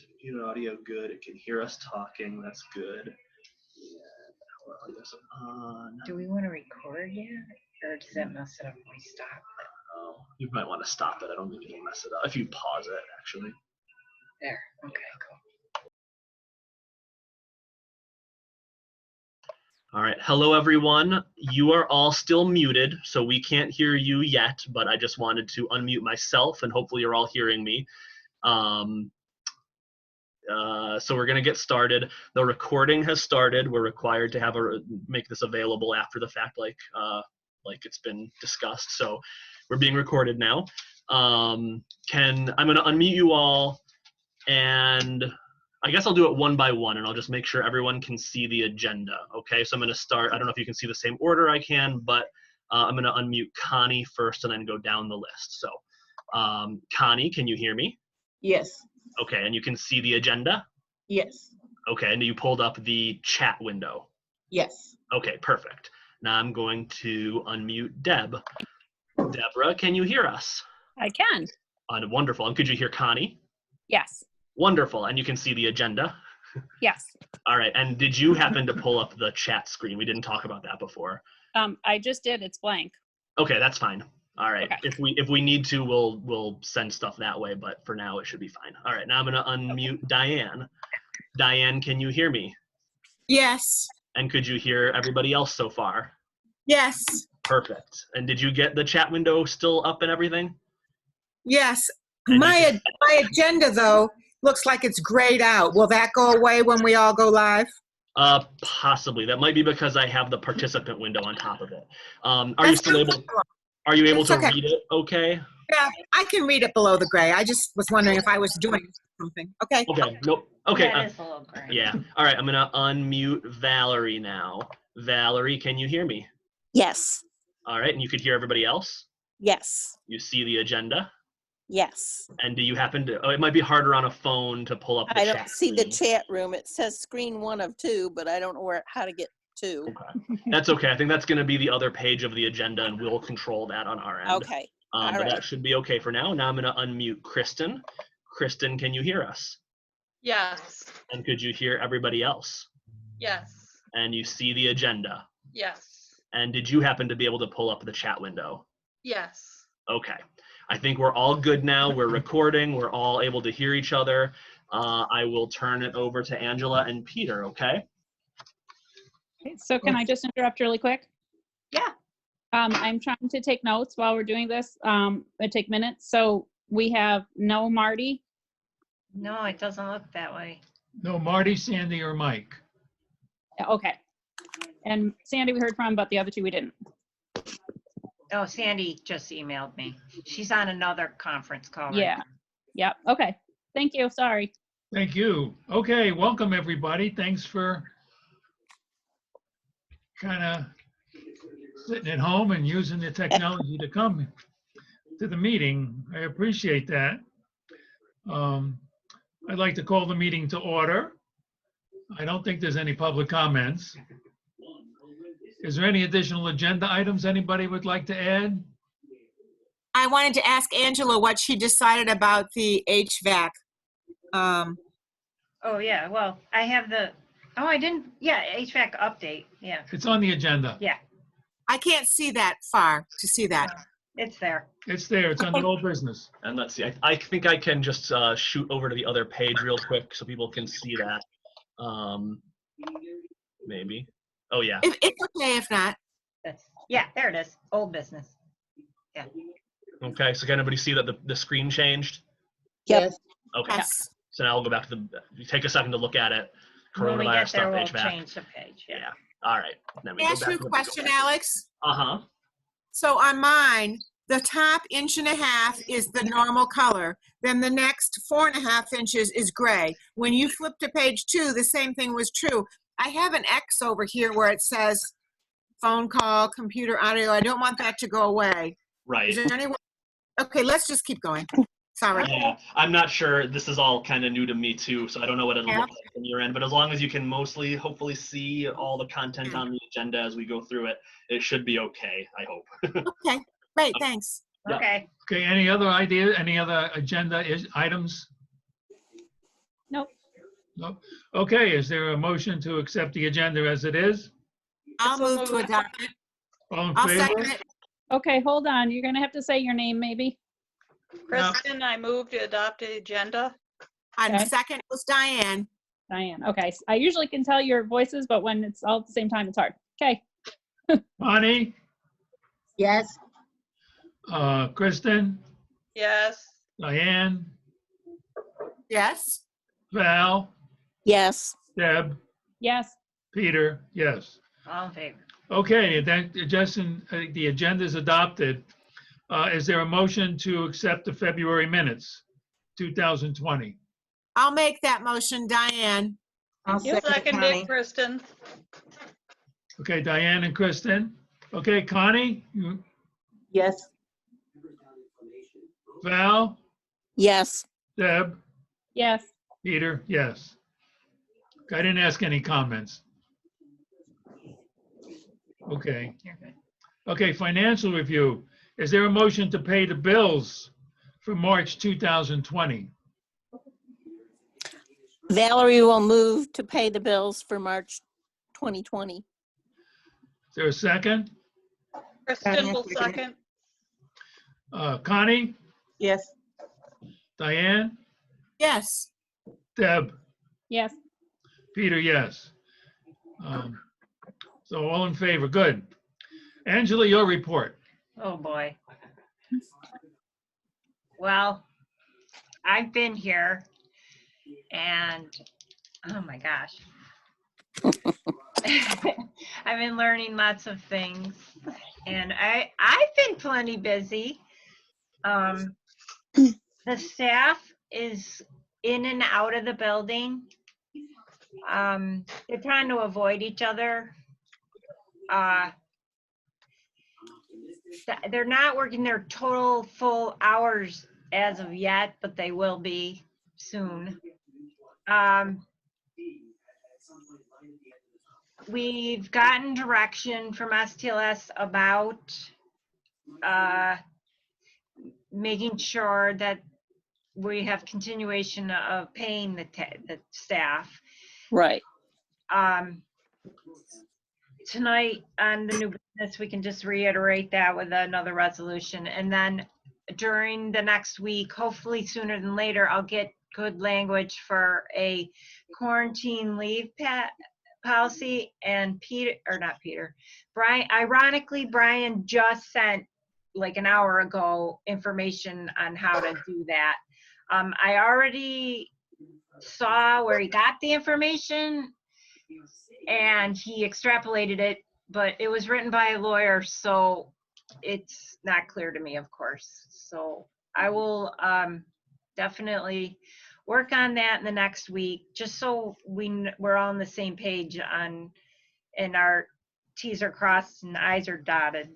Computer audio good. It can hear us talking. That's good. Well, I guess I'm on. Do we want to record yet? Or does that mess it up when we stop it? Oh, you might want to stop it. I don't think it'll mess it up. If you pause it, actually. There. Okay, cool. All right. Hello, everyone. You are all still muted, so we can't hear you yet, but I just wanted to unmute myself, and hopefully you're all hearing me. So we're going to get started. The recording has started. We're required to make this available after the fact, like it's been discussed. So we're being recorded now. I'm going to unmute you all, and I guess I'll do it one by one, and I'll just make sure everyone can see the agenda. Okay, so I'm going to start. I don't know if you can see the same order I can, but I'm going to unmute Connie first and then go down the list. So Connie, can you hear me? Yes. Okay, and you can see the agenda? Yes. Okay, and you pulled up the chat window? Yes. Okay, perfect. Now I'm going to unmute Deb. Deborah, can you hear us? I can. Wonderful. And could you hear Connie? Yes. Wonderful. And you can see the agenda? Yes. All right. And did you happen to pull up the chat screen? We didn't talk about that before. I just did. It's blank. Okay, that's fine. All right. Okay. If we need to, we'll send stuff that way, but for now it should be fine. All right. Now I'm going to unmute Diane. Diane, can you hear me? Yes. And could you hear everybody else so far? Yes. Perfect. And did you get the chat window still up and everything? Yes. And My agenda, though, looks like it's grayed out. Will that go away when we all go live? Possibly. That might be because I have the participant window on top of it. Are you That's still no able? problem. Are you able It's to okay. read it? Okay. Yeah, I can read it below the gray. I just was wondering if I was doing something. Okay. Okay. Nope. Okay. Yeah, it is a little gray. Yeah. All right. I'm gonna unmute Valerie now. Valerie, can you hear me? Yes. All right. And you could hear everybody else. Yes. You see the agenda. Yes. And do you happen to? Oh, it might be harder on a phone to pull up the I chat don't see the screen. chat room. It says screen 1 of 2, but I don't know how to get 2. Okay. That's okay. I think that's going to be the other page of the agenda, and we'll control that on our end. Okay. All But right. that should be okay for now. Now I'm going to unmute Kristen. Kristen, can you hear us? Yes. And could you hear everybody else? Yes. And you see the agenda? Yes. And did you happen to be able to pull up the chat window? Yes. Okay. I think we're all good now. We're recording. We're all able to hear each other. I will turn it over to Angela and Peter, okay? Okay, so can I just interrupt really quick? Yeah. I'm trying to take notes while we're doing this. It take minutes. So we have no Marty. No, it doesn't look that way. No, Marty, Sandy, or Mike. Okay. And Sandy we heard from, but the other two we didn't. Oh, Sandy just emailed me. She's on another conference call. Right Yeah. now. Yep. Okay. Thank you. Sorry. Thank you. Okay, welcome everybody. Thanks for kind of sitting at home and using the technology to come to the meeting. I appreciate that. I'd like to call the meeting to order. I don't think there's any public comments. Is there any additional agenda items anybody would like to add? I wanted to ask Angela what she decided about the HVAC. Oh, yeah. Well, I have I didn't. Yeah, HVAC update. Yeah. It's on the agenda. Yeah. I can't see that far to see that. It's there. It's there. It's under old business. And let's see. I think I can just shoot over to the other page real quick so people can see that. Maybe. Oh, yeah. It's okay if not. Yeah, there it is. Old business. Yeah. Okay, so can everybody see that the screen changed? Yep. Okay. Yes. So now I'll go back to take a second to look at it. When we Coronavirus get there, stuff, we'll HVAC. change the page. Yeah. Yeah. All right. Then we Can I go ask back you a to the- question, Alex? Uh-huh. So on mine, the top 1.5 inches is the normal color. Then the next 4.5 inches is gray. When you flip to page 2, the same thing was true. I have an X over here where it says phone call, computer audio. I don't want that to go away. Right. Is there any way? Okay, let's just keep going. Sorry. Yeah, I'm not sure. This is all kind of new to me too, so I don't know what it'll Yeah. look like from your end. But as long as you can mostly, hopefully, see all the content on the agenda as we go through it, it should be okay. I hope. Okay, great, thanks. Yeah. Okay. Okay, any other idea, any other agenda items? Nope. No? Okay, is there a motion to accept the agenda as it is? I'll So move to moved. adopt it. All in I'll favor? second it. Okay, hold on. You're gonna have to say your name maybe. Kristen, I move to adopt the agenda. And Okay. second was Diane. Diane. Okay. I usually can tell your voices, but when it's all at the same time, it's hard. Okay. Bonnie, Yes. Kristen, Yes. Diane, Yes? Val, Yes. Deb, Yes. Peter, yes. All in favor? Okay, then, Justin, the agenda is adopted. Is there a motion to accept the February minutes, 2020? I'll make that motion, Diane. I'll second Seconded, Connie. Kristen. Okay, Diane and Kristen. Okay, Connie, Yes. Val, Yes. Deb, Yes. Peter, yes. I didn't ask any comments. Okay. You're good. Okay, financial review. Is there a motion to pay the bills for March 2020? Valerie will move to pay the bills for March 2020. Is there a second? Kristen will second. second. Connie, Yes. Diane, Yes. Deb, Yes. Peter, yes. So all in favor, good. Angela, your report. Oh, boy. Well, I've been here and, oh my gosh. I've been learning lots of things and I've been plenty busy. The staff is in and out of the building. They're trying to avoid each other. They're not working their total full hours as of yet, but they will be soon. We've gotten direction from STLS about making sure that we have continuation of paying the staff. Right. Tonight on the new business, we can just reiterate that with another resolution. And then during the next week, hopefully sooner than later, I'll get good language for a quarantine leave policy. And Brian, ironically, Brian just sent like an hour ago information on how to do that. I already saw where he got the information and he extrapolated it, but it was written by a lawyer, so it's not clear to me, of course. So I will definitely work on that in the next week, just so we're all on the same page and our T's are crossed and I's are dotted.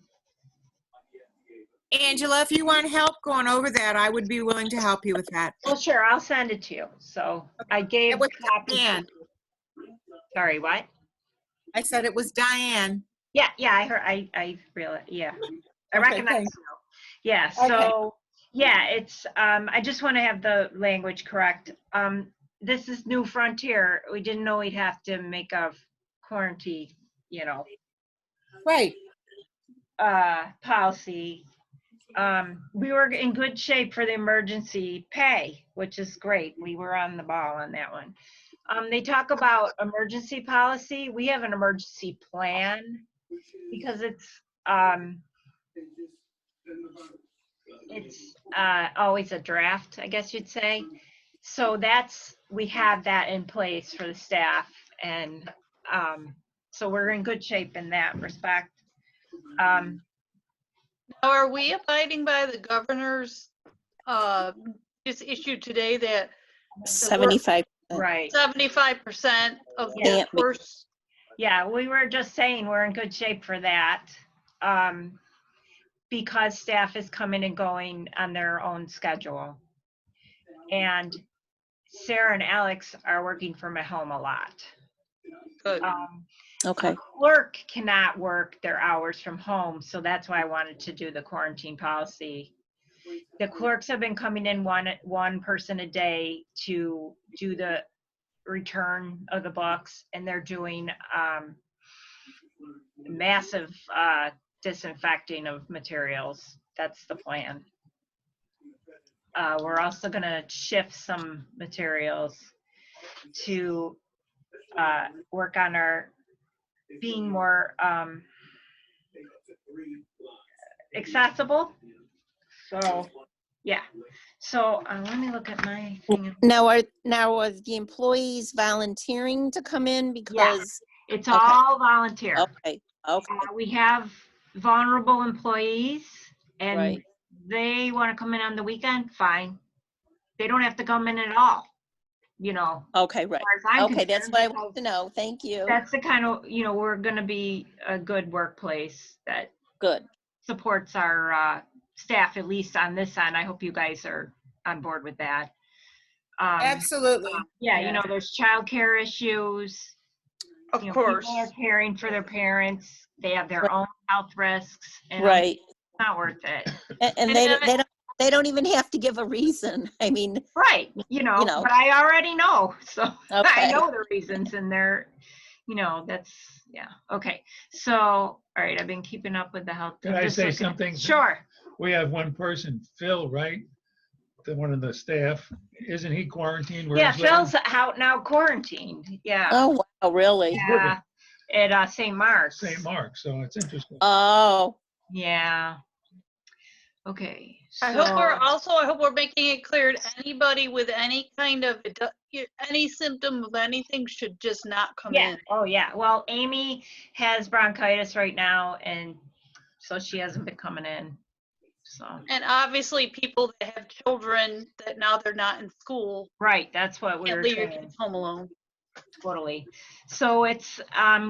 Angela, if you want help going over that, I would be willing to help you with that. Well, sure, I'll send it to you. So I gave It was copies. Diane. Sorry, what? I said it was Diane. Yeah, I heard, I realized, yeah. I Okay, recognize thanks. you. Yeah, so, yeah, it's, I just want to have the language correct. This is New Frontier. We didn't know we'd have to make a quarantine, Right. policy. We were in good shape for the emergency pay, which is great. We were on the ball on that one. They talk about emergency policy. We have an emergency plan because it's always a draft, I guess you'd say. So we have that in place for the staff. And so we're in good shape in that respect. Now, are we abiding by the governor's just issued today that 75. Right. 75% of the Yeah. workforce? Yeah, we were just saying we're in good shape for that. Because staff is coming and going on their own schedule. And Sarah and Alex are working from home a lot. Good. Okay. Clerk cannot work their hours from home, so that's why I wanted to do the quarantine policy. The clerks have been coming in one person a day to do the return of the books, and they're doing massive disinfecting of materials. That's the plan. We're also going to shift some materials to work on our being more accessible. So, yeah. So let me look at my thing. Now are the employees volunteering to come in because? It's Okay. all volunteer. Okay, okay, We have vulnerable employees, and Right. they want to come in on the weekend, fine. They don't have to come in at all, you know. okay, right. As far as I'm Okay, that's concerned, what I because want to know. Thank you. that's the kind of, you know, we're going to be a good workplace that Good. supports our staff, at least on this end. I hope you guys are on board with that. Absolutely. Yeah, you know, there's childcare issues. Of You know, course. people are caring for their parents. They have their Right. own health risks, and Right. it's not worth it. And And they don't even have to give a reason. I mean, Right, you know, know. but I already know, so I Okay. know the reasons, and they're, you know, that's, yeah, okay. So, all right, I've been keeping up with the health. Can I'm I just say looking at- something? Sure. We have one person, Phil, right? One of the staff. Isn't he quarantined? where Yeah, he's living? Phil's out now quarantined, yeah. Oh, wow, really? Yeah, at St. Mark's. St. Mark, so it's interesting. Oh, Yeah. Okay. I hope we're making it clear to anybody with any kind of, any symptom of anything should just not come Yeah, in. oh yeah, well, Amy has bronchitis right now, and so she hasn't been coming in, so. And obviously people that have children that now they're not in school, Right, that's what we can't were leave your saying, kids home alone. totally. So it's,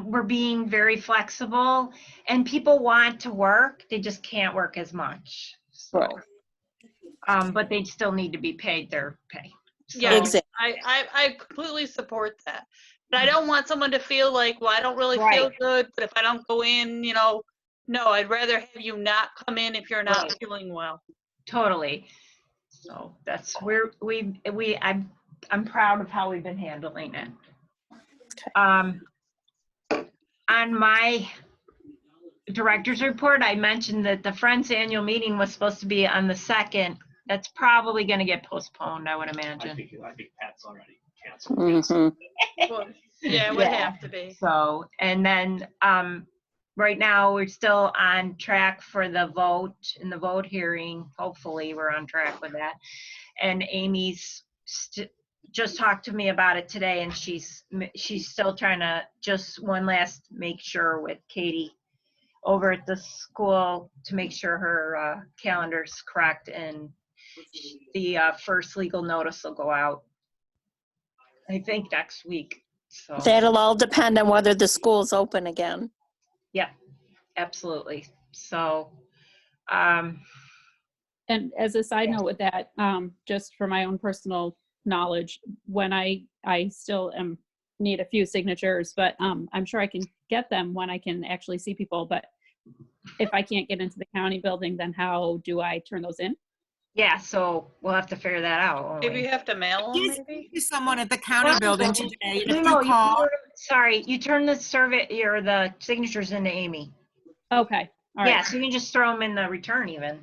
we're being very flexible, and people want to work, they just can't work as much, so. Right. But they still need to be paid their pay. Yeah, exactly. I completely support that. But I don't want someone to feel like, well, I don't really feel Right. good, but if I don't go in, you know, no, I'd rather have you not come in if you're not Right. feeling well. Totally. So that's where I'm proud of how we've been handling it. On my director's report, I mentioned that the Friends annual meeting was supposed to be on the 2nd. That's probably going to get postponed, I would imagine. I think Pat's already canceled. Mhm. Well, yeah, it would Yeah. have to be. So, and then right now we're still on track for the vote in the vote hearing. Hopefully we're on track with that. And Amy's just talked to me about it today, and she's still trying to just one last make sure with Katie over at the school to make sure her calendar's correct, and the first legal notice will go out, I think, next week. So That'll all depend on whether the school's open again. yeah, absolutely. So And as a side note with that, just for my own personal knowledge, when I still need a few signatures, but I'm sure I can get them when I can actually see people. But if I can't get into the county building, then how do I turn those in? yeah, so we'll have to figure that out. won't Maybe we? you have to mail them, He's maybe? someone at the county building today. If No, you no, call, sorry, you turn the survey or the signatures into Amy. Okay, all Yeah, right, so you can just throw them in the return even.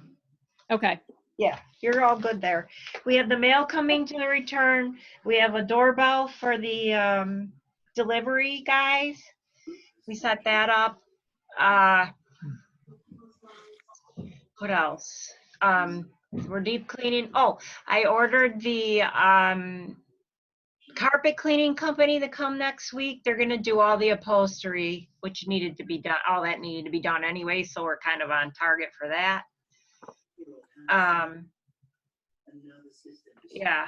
okay. Yeah, you're all good there. We have the mail coming to the return. We have a doorbell for the delivery guys. We set that up. What else? We're deep cleaning. Oh, I ordered the carpet cleaning company to come next week. They're gonna do all the upholstery, which needed to be done. All that needed to be done anyway, so we're kind of on target for that. Yeah.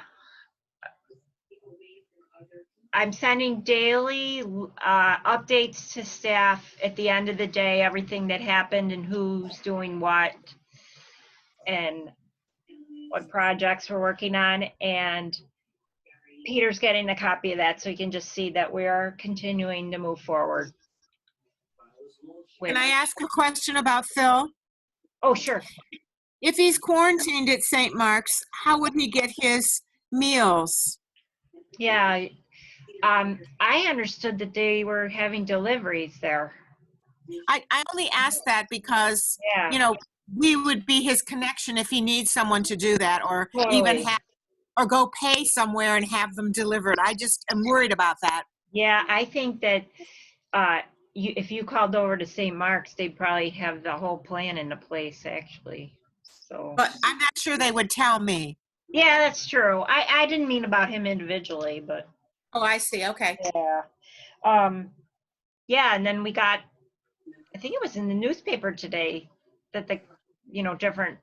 I'm sending daily updates to staff at the end of the day, everything that happened and who's doing what and what projects we're working on. And Peter's getting a copy of that so he can just see that we are continuing to move forward. can I ask a question about Phil? Oh, sure. If he's quarantined at St. Mark's, how would he get his meals? Yeah, I understood that they were having deliveries there. I only asked that because, Yeah. you know, we would be his connection if he needs someone to do that, or even Totally. or go pay somewhere and have them delivered. I just am worried about that. Yeah, I think that if you called over to St. Mark's, they'd probably have the whole plan into place, actually. So, But I'm not sure they would tell me. yeah, that's true. I didn't mean about him individually, but Oh, I see. Okay. yeah. Yeah, and then we got, I think it was in the newspaper today that the, different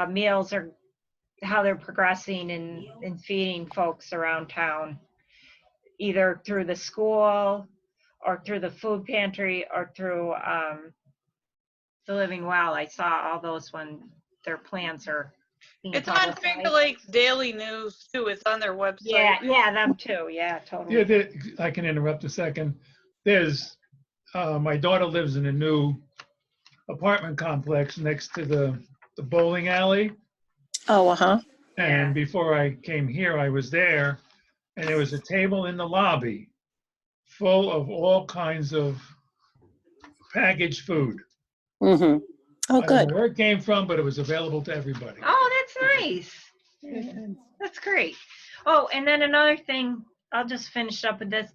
meals are, how they're progressing in feeding folks around town, either through the school or through the food pantry or through the Living Well. I saw all those when their plans are being It's on Finger publicized. Lakes Daily News too. It's on their website. Yeah, them too. Yeah, totally. Yeah, I can interrupt a second. There's, my daughter lives in a new apartment complex next to the bowling alley. Oh, uh-huh. And Yeah. before I came here, I was there, and there was a table in the lobby full of all kinds of packaged food. Mm-hmm. Oh, I don't good. know where it came from, but it was available to everybody. Oh, that's nice. That's great. Oh, and then another thing, I'll just finish up with this.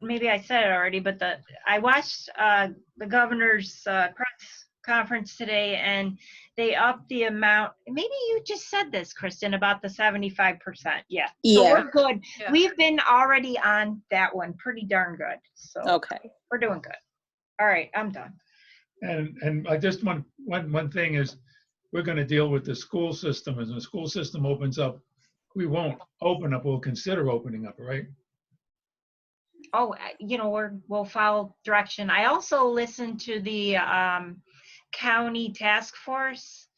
Maybe I said it already, but I watched the governor's press conference today, and they upped the amount. Maybe you just said this, Kristen, about the 75%. Yeah. So Yeah. we're good. Yeah. We've been already on that one pretty darn good. So Okay. we're doing good. All right, I'm done. And I just one thing is, we're going to deal with the school system. As the school system opens up, we won't open up. We'll consider opening up, right? Oh, we'll follow direction. I also listened to the county task force.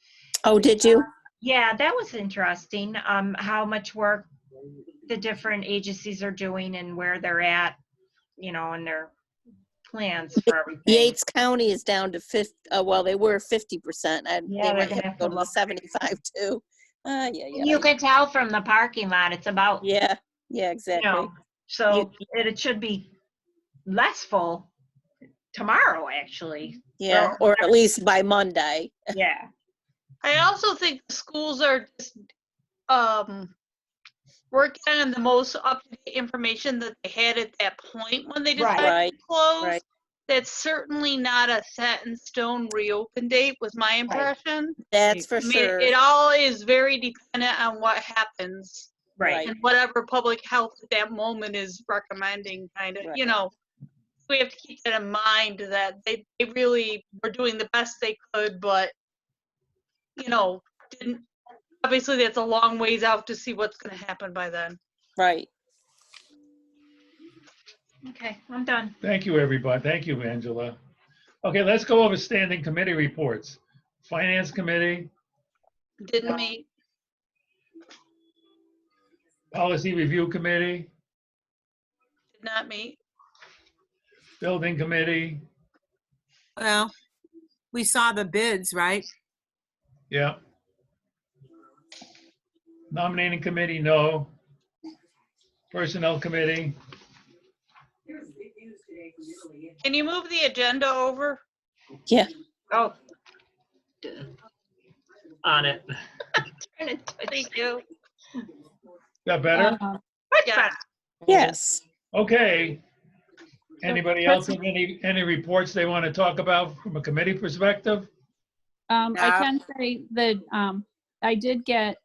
Oh, did you? Yeah, that was interesting. How much work the different agencies are doing and where they're at, and their plans for everything. Yates County is down to 50, well, they were 50%. Yeah, They they're might gonna have to go to the look. 75 too. Yeah. You can tell from the parking lot, it's about, Yeah, exactly. so it should be less full tomorrow, actually. Yeah, or at least by Monday. Yeah. I also think the schools are just working on the most up-to-date information that they had at that point when they decided Right, to close. right. That's certainly not a set in stone reopen date, was my impression. That's for I mean, sure. it all is very dependent on what happens Right. and whatever public health at that moment is recommending, kind of, Right. We have to keep that in mind that they really were doing the best they could, but, didn't. Obviously, that's a long ways out to see what's going to happen by then. Right. Okay, I'm done. Thank you, everybody. Thank you, Angela. Okay, let's go over standing committee reports. Finance Committee, Didn't meet. Policy Review Committee, Did not meet. Building Committee, Well, we saw the bids, right? yeah. Nominating Committee, no. Personnel Committee, Can you move the agenda over? Yeah. Oh. On it. Thank you. that better? Much Yeah. better. Yes. Okay. Anybody else have any reports they want to talk about from a committee perspective? I can say that I did get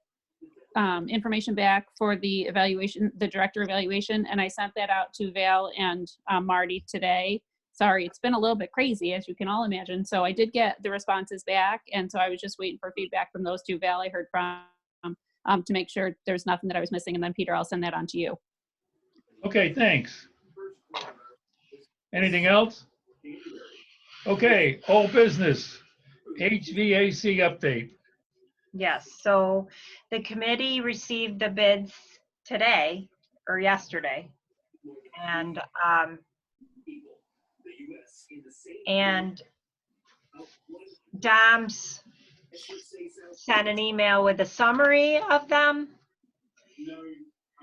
information back for the evaluation, the director evaluation, and I sent that out to Val and Marty today. Sorry, it's been a little bit crazy, as you can all imagine. So I did get the responses back, and so I was just waiting for feedback from those two. Val, I heard from to make sure there's nothing that I was missing, and then Peter, I'll send that on to you. Okay, thanks. Anything else? Okay, old business, HVAC update. Yes, so the committee received the bids today or yesterday. And Dom's sent an email with a summary of them.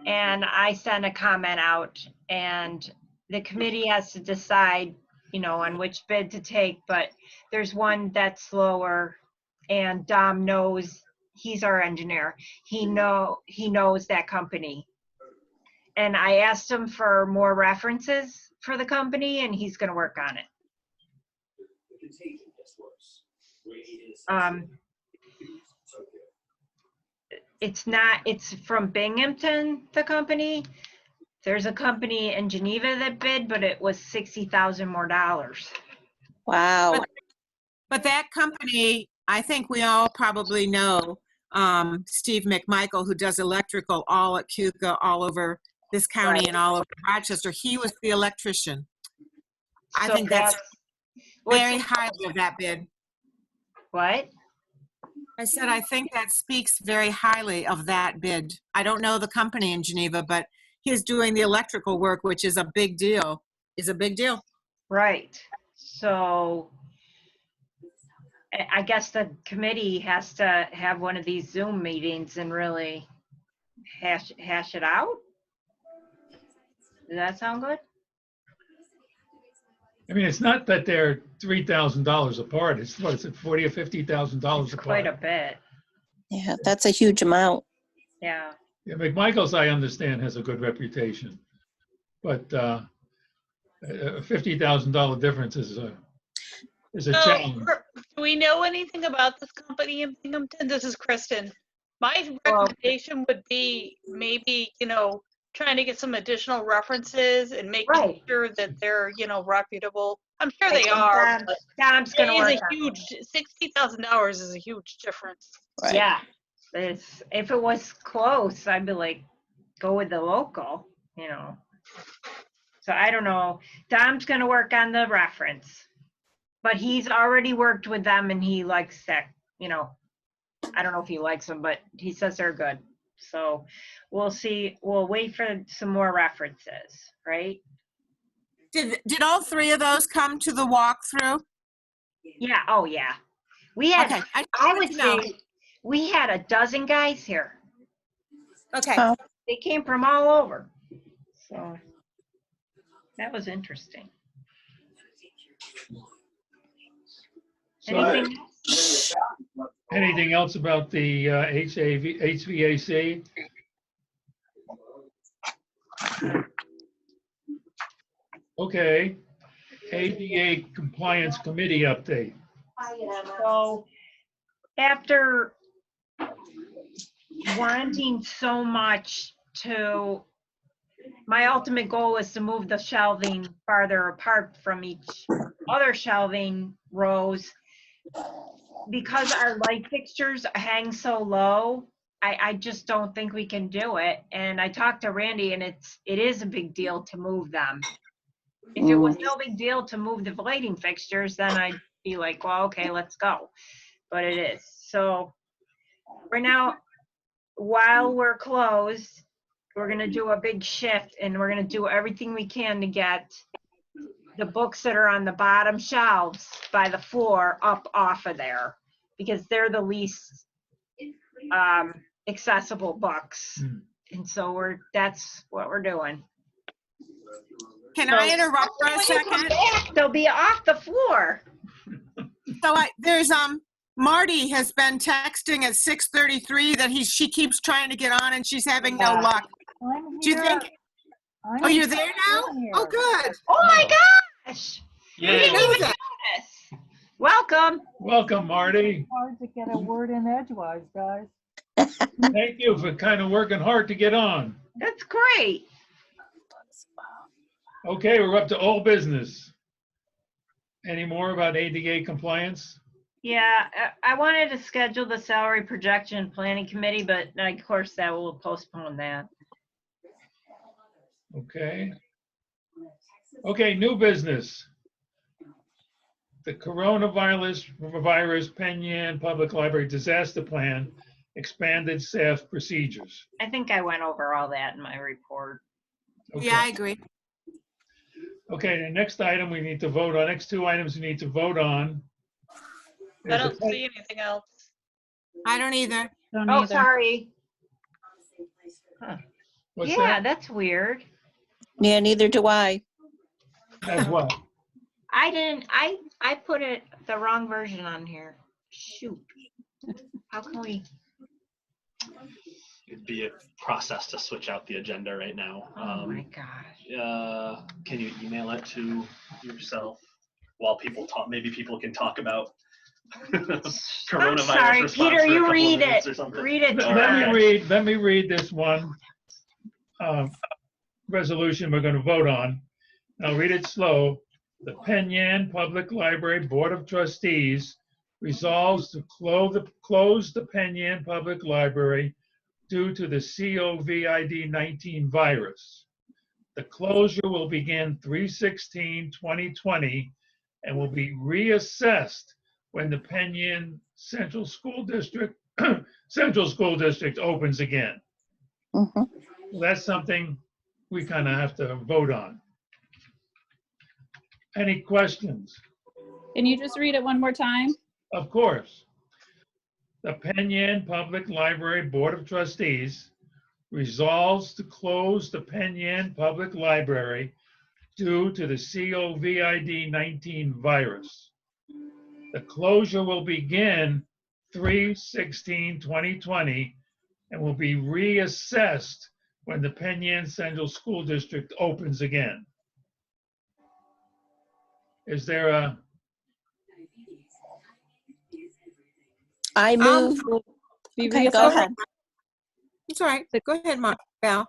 And I sent a comment out, and the committee has to decide, on which bid to take, but there's one that's lower, and Dom knows, he's our engineer. He knows that company. And I asked him for more references for the company, and he's gonna work on it. It's from Binghamton, the company. There's a company in Geneva that bid, but it was $60,000 more. Wow. But that company, I think we all probably know Steve McMichael, who does electrical all at Cuca, all over this county Right. and all over Rochester. He was the electrician. I So think that's what's- very highly of that bid. What? I said, I think that speaks very highly of that bid. I don't know the company in Geneva, but he's doing the electrical work, which is a big deal, Right. So I guess the committee has to have one of these Zoom meetings and really hash it out. Does that sound good? I mean, it's not that they're $3,000 apart. It's what is it, $40,000 or $50,000 apart? Quite a bit. Yeah, that's a huge amount. Yeah. Yeah, McMichael's, I understand, has a good reputation, but a $50,000 difference is a So, challenge. do we know anything about this company in Binghamton? This is Kristen. My recommendation would be maybe, trying to get some additional references and making Right. sure that they're, reputable. I'm sure I they think are. but Dom's It gonna is work a on it. huge, $60,000 is a huge difference. Right. Yeah. If it was close, I'd be like, go with the local, So I don't know. Dom's gonna work on the reference. But he's already worked with them and he likes that, I don't know if he likes them, but he says they're good. So we'll see. We'll wait for some more references, right? Did all three of those come to the walkthrough? Yeah. Oh, yeah. We had, Okay. I would wanted to know. say, we had a dozen guys here. Okay. Oh. They came from all over. So that was interesting. So, Anything else? anything else about the HVAC? Okay, ADA Compliance Committee update. So after wanting so much my ultimate goal is to move the shelving farther apart from each other shelving rows. Because our light fixtures hang so low, I just don't think we can do it. And I talked to Randy, and it is a big deal to move them. If it was no big deal to move the lighting fixtures, then I'd be like, well, okay, let's go. But it is. So right now, while we're closed, we're gonna do a big shift, and we're gonna do everything we can to get the books that are on the bottom shelves by the floor up off of there, because they're the least accessible books. And so that's what we're doing. Can I interrupt for a When you come second? back, they'll be off the floor. So there's Marty has been texting at 6:33 that she keeps trying to get on and she's having no Yeah. luck. I'm Do you here. think? Oh, you're there now? I'm here. Oh, good. Oh my gosh! We didn't Who is even it? notice. Welcome. Welcome, Marty. Hard to get a word in edgewise, guys. Thank you for kind of working hard to get on. That's great. Okay, we're up to old business. Any more about ADA compliance? Yeah, I wanted to schedule the salary projection planning committee, but of course that will postpone that. Okay. Okay, new business. The coronavirus Penn Public Library Disaster Plan, expanded staff procedures. I think I went over all that in my report. Okay. Yeah, I agree. Okay, the next item we need to vote on, next two items we need to vote on I Is don't the- see anything else. I don't either. Don't Oh, either. sorry. What's Yeah, that? that's weird. Yeah, neither do I. As what? I didn't, I put it, the wrong version on here. Shoot. How can we? It'd be a process to switch out the agenda right now. Oh my gosh. Can you email it to yourself while people talk? Maybe people can talk about coronavirus I'm sorry, response Peter, for a you couple of read minutes it. or something. Read it. All Let right. me read this one resolution we're going to vote on. I'll read it slow. The Penn Yan Public Library Board of Trustees resolves to close the Penn Yan Public Library due to the COVID-19 virus. The closure will begin 3/16/2020 and will be reassessed when the Penn Yan Central School District opens again. Mhm. That's something we kind of have to vote on. Any questions? Can you just read it one more time? Of course. The Penn Yan Public Library Board of Trustees resolves to close the Penn Yan Public Library due to the COVID-19 virus. The closure will begin 3/16/2020 and will be reassessed when the Penn Yan Central School District opens again. Is there a, I move, Be okay, go reassessed. ahead. It's all right. Go ahead, Val.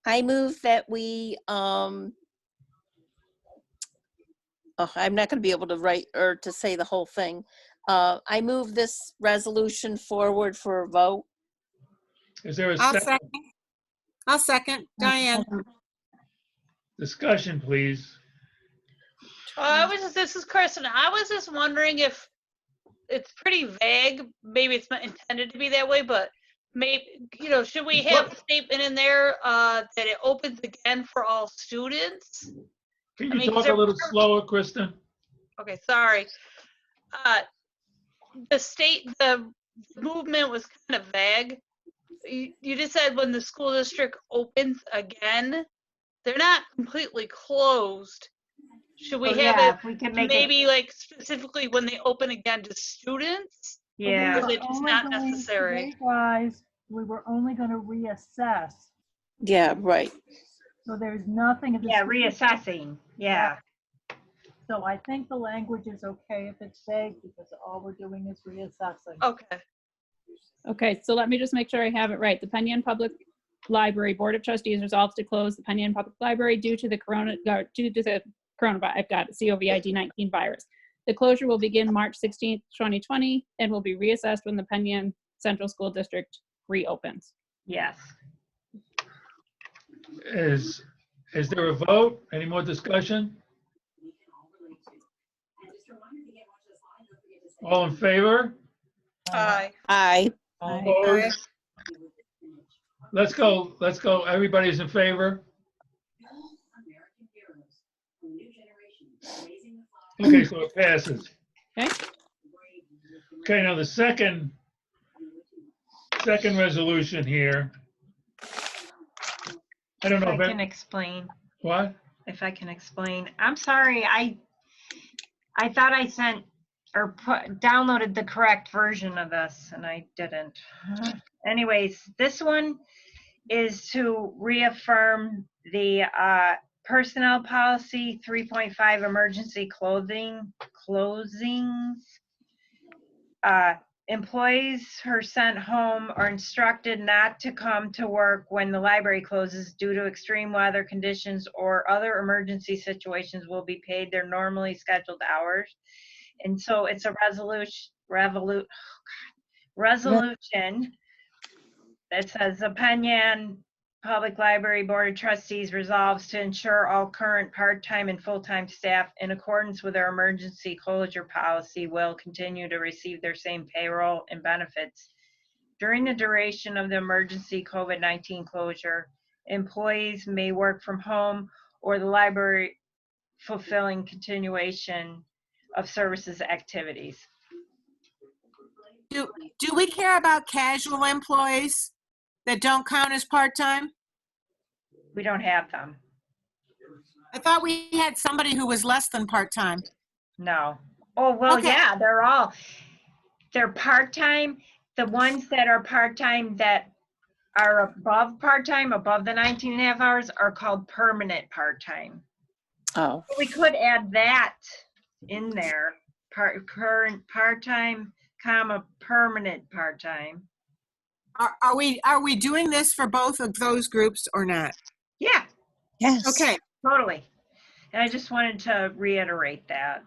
I move that we, I'm not going to be able to write or to say the whole thing. I move this resolution forward for a vote. is there a I'll second second. I'll second. Diane. discussion, please? This is Kristen. I was just wondering if it's pretty vague. Maybe it's not intended to be that way, but maybe, should we have a statement in there that it opens again for all students? Can I you mean, 'cause talk a they're- little slower, Kristen? Okay, sorry. The movement was kind of vague. You just said when the school district opens again, they're not completely closed. Should we Oh, have yeah, it if we could make it, maybe like specifically when they open again to students? yeah. Or is it just not necessary? Guys, we were only going to reassess. Yeah, right. So there's nothing. in the Yeah, school- reassessing, yeah. So I think the language is okay if it's vague because all we're doing is reassessing. Okay. Okay, so let me just make sure I have it right. The Penn Yan Public Library Board of Trustees resolves to close the Penn Yan Public Library due to the coronavirus, I've got it, COVID-19 virus. The closure will begin March 16th, 2020, and will be reassessed when the Penn Yan Central School District reopens. Yes. Is there a vote? Any more discussion? All in favor? Aye. Aye. Opposed? Let's go. Everybody's in favor? Okay, so it passes. Okay. Okay, now the second resolution here. I don't If know I if can explain, what? I'm sorry, I thought I sent or downloaded the correct version of this and I didn't. Anyways, this one is to reaffirm the personnel policy 3.5 emergency closings. Employees who are sent home are instructed not to come to work when the library closes due to extreme weather conditions or other emergency situations will be paid their normally scheduled hours. And so it's a resolution that says the Penn Yan Public Library Board of Trustees resolves to ensure all current part-time and full-time staff, in accordance with their emergency closure policy, will continue to receive their same payroll and benefits. During the duration of the emergency COVID-19 closure, employees may work from home or the library fulfilling continuation of services activities. Do we care about casual employees that don't count as part-time? We don't have them. I thought we had somebody who was less than part-time. No. Oh, well, Okay. yeah, they're part-time. The ones that are part-time that are above part-time, above the 19 and a half hours are called permanent part-time. Oh, We could add that in there, current part-time, comma, permanent part-time. Are we doing this for both of those groups or not? Yeah, yes. Okay, totally. And I just wanted to reiterate that.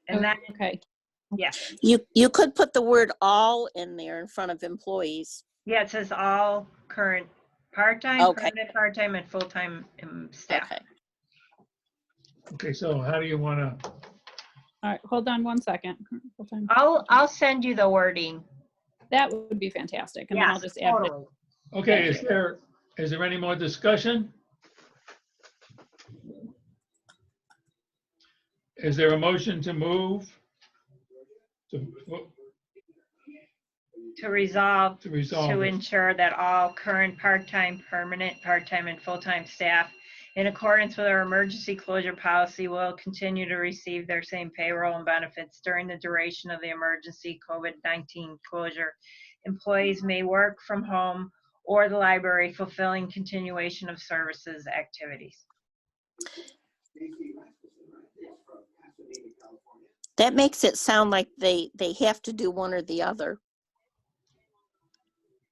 And that, Okay. yeah, You could put the word all in there in front of employees. yeah, it says all current part-time, Okay. permanent part-time, and full-time staff. Okay. Okay, so how do you want to, All right, hold on one second. Full-time. I'll send you the wording. That would be fantastic. And then I'll Yes, just add it. totally. okay, Thank is there any more discussion? Is there a motion to move? To resolve To resolve to it. ensure that all current part-time, permanent, part-time, and full-time staff, in accordance with our emergency closure policy, will continue to receive their same payroll and benefits during the duration of the emergency COVID-19 closure. Employees may work from home or the library, fulfilling continuation of services activities. That makes it sound like they have to do one or the other.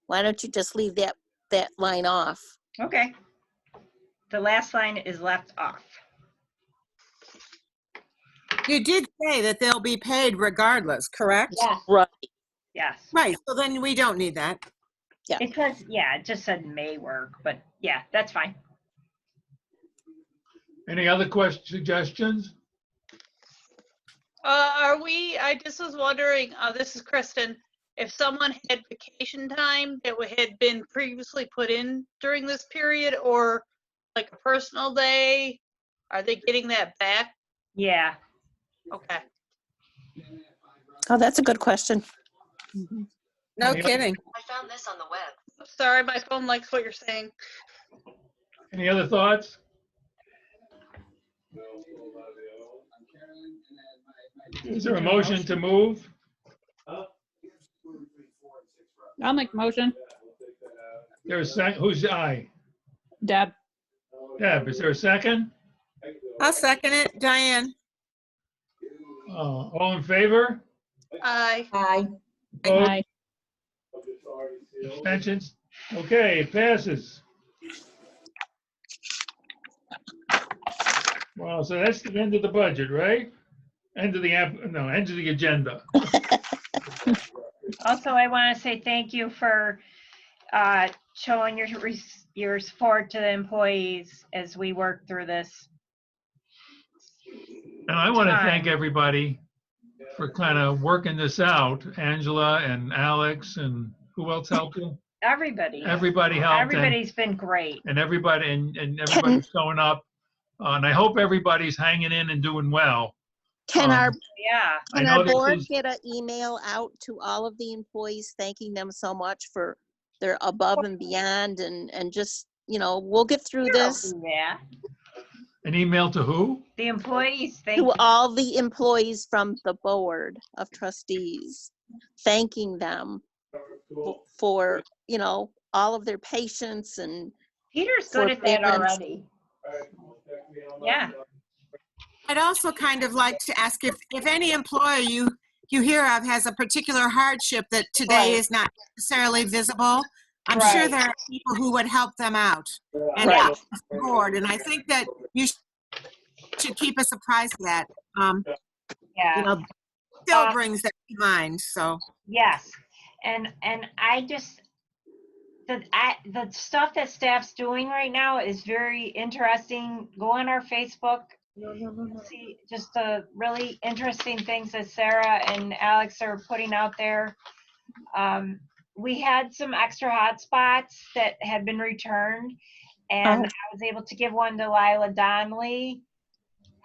Why don't you just leave that line off? Okay. The last line is left off. you did say that they'll be paid regardless, correct? Yes. Right. Yes. Right, so then we don't need that. It says, yeah, it just said may work, but yeah, that's fine. Any other suggestions? I just was wondering, this is Kristen, if someone had vacation time that had been previously put in during this period, or like a personal day, are they getting that back? Yeah. Okay. Oh, that's a good question. Mhm. No Any other- kidding. Sorry, my phone likes what you're saying. Any other thoughts? Is there a motion to move? I'll make a motion. There's who's aye? Deb. Deb, is there a second? I'll second it. Diane? All in favor? Aye. Aye. Opposed? Aye. Abstentions? Okay, it passes. Well, so that's the end of the budget, right? End of the end of the agenda. Also, I want to say thank you for showing your support to the employees as we work through this. And I want to Time. thank everybody for kind of working this out. Angela and Alex and who else helped you? Everybody. Everybody helped. Everybody's been great. And everybody and everybody's showing up. And I hope everybody's hanging in and doing well. Can our Yeah. I Can know our this board is- get an email out to all of the employees, thanking them so much for their above and beyond, and just, we'll get through this. Yeah. An email to who? The employees, thank To you. all the employees from the Board of Trustees, thanking them for, all of their patience and Peter's good at that forbearance. already. Yeah. I'd also kind of like to ask if any employee you hear of has a particular hardship that today Right. is not necessarily visible. I'm sure Right. there are people who would help them out and Right. help the board. And I think that you should keep us apprised of that. Yeah. Still brings that to mind, so. Yes, and I just, the stuff that staff's doing right now is very interesting. Go on our Facebook, see just the really interesting things that Sarah and Alex are putting out there. We had some extra hotspots that had been returned, and I was able to give one to Lila Donnelly,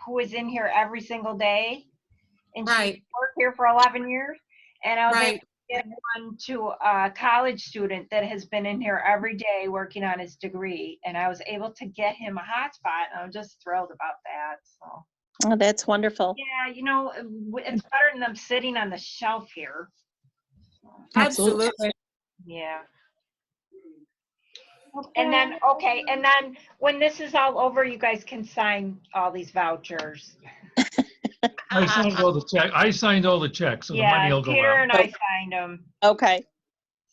who is in here every single day. and she Right. worked here for 11 years. And I was able Right. to get one to a college student that has been in here every day working on his degree. And I was able to get him a hotspot, and I'm just thrilled about that. So, Oh, that's wonderful. yeah, you know, it's better than them sitting on the shelf here. Absolutely. Yeah. And then, okay, and then when this is all over, you guys can sign all these vouchers. I signed all the checks, so the money Yeah, will go Peter out. and I signed them, Okay.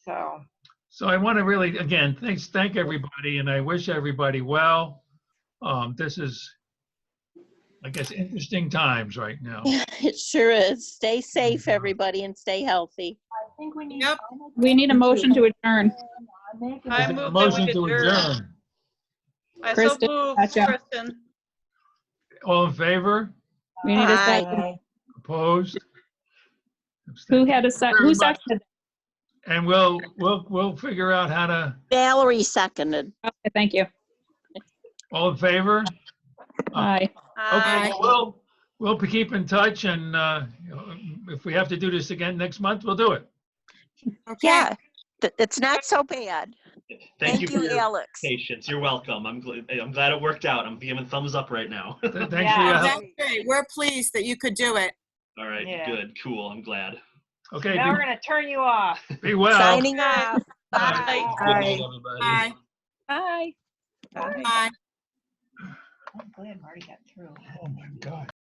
so. So I want to really, again, thank everybody, and I wish everybody well. This is, I guess, interesting times right now. It sure is. Stay safe, everybody, and stay healthy. I think we need. Yep. We need a motion to adjourn. I Is there a move that we motion to adjourn. adjourn? I so Kristen, moved, gotcha. Kristen. All in favor? We need a Aye. second. Opposed? Who had a second? Who Very much. seconded? And we'll figure out how to, Valerie seconded. Okay, thank you. all in favor? Aye. Okay, Aye. we'll keep in touch, and if we have to do this again next month, we'll do it. Okay. Yeah, it's not so bad. Thank you for your Alex. patience. You're welcome. I'm glad it worked out. I'm giving thumbs up right now. Thanks for Yeah. your help. That's great. We're pleased that you could do it. All right, Yeah. good, cool. I'm glad. Okay, Now we're gonna turn you off. be well. Signing off. Bye. Good night, everybody. Bye. Aye. Bye. I'm glad Marty got through. Oh, my God.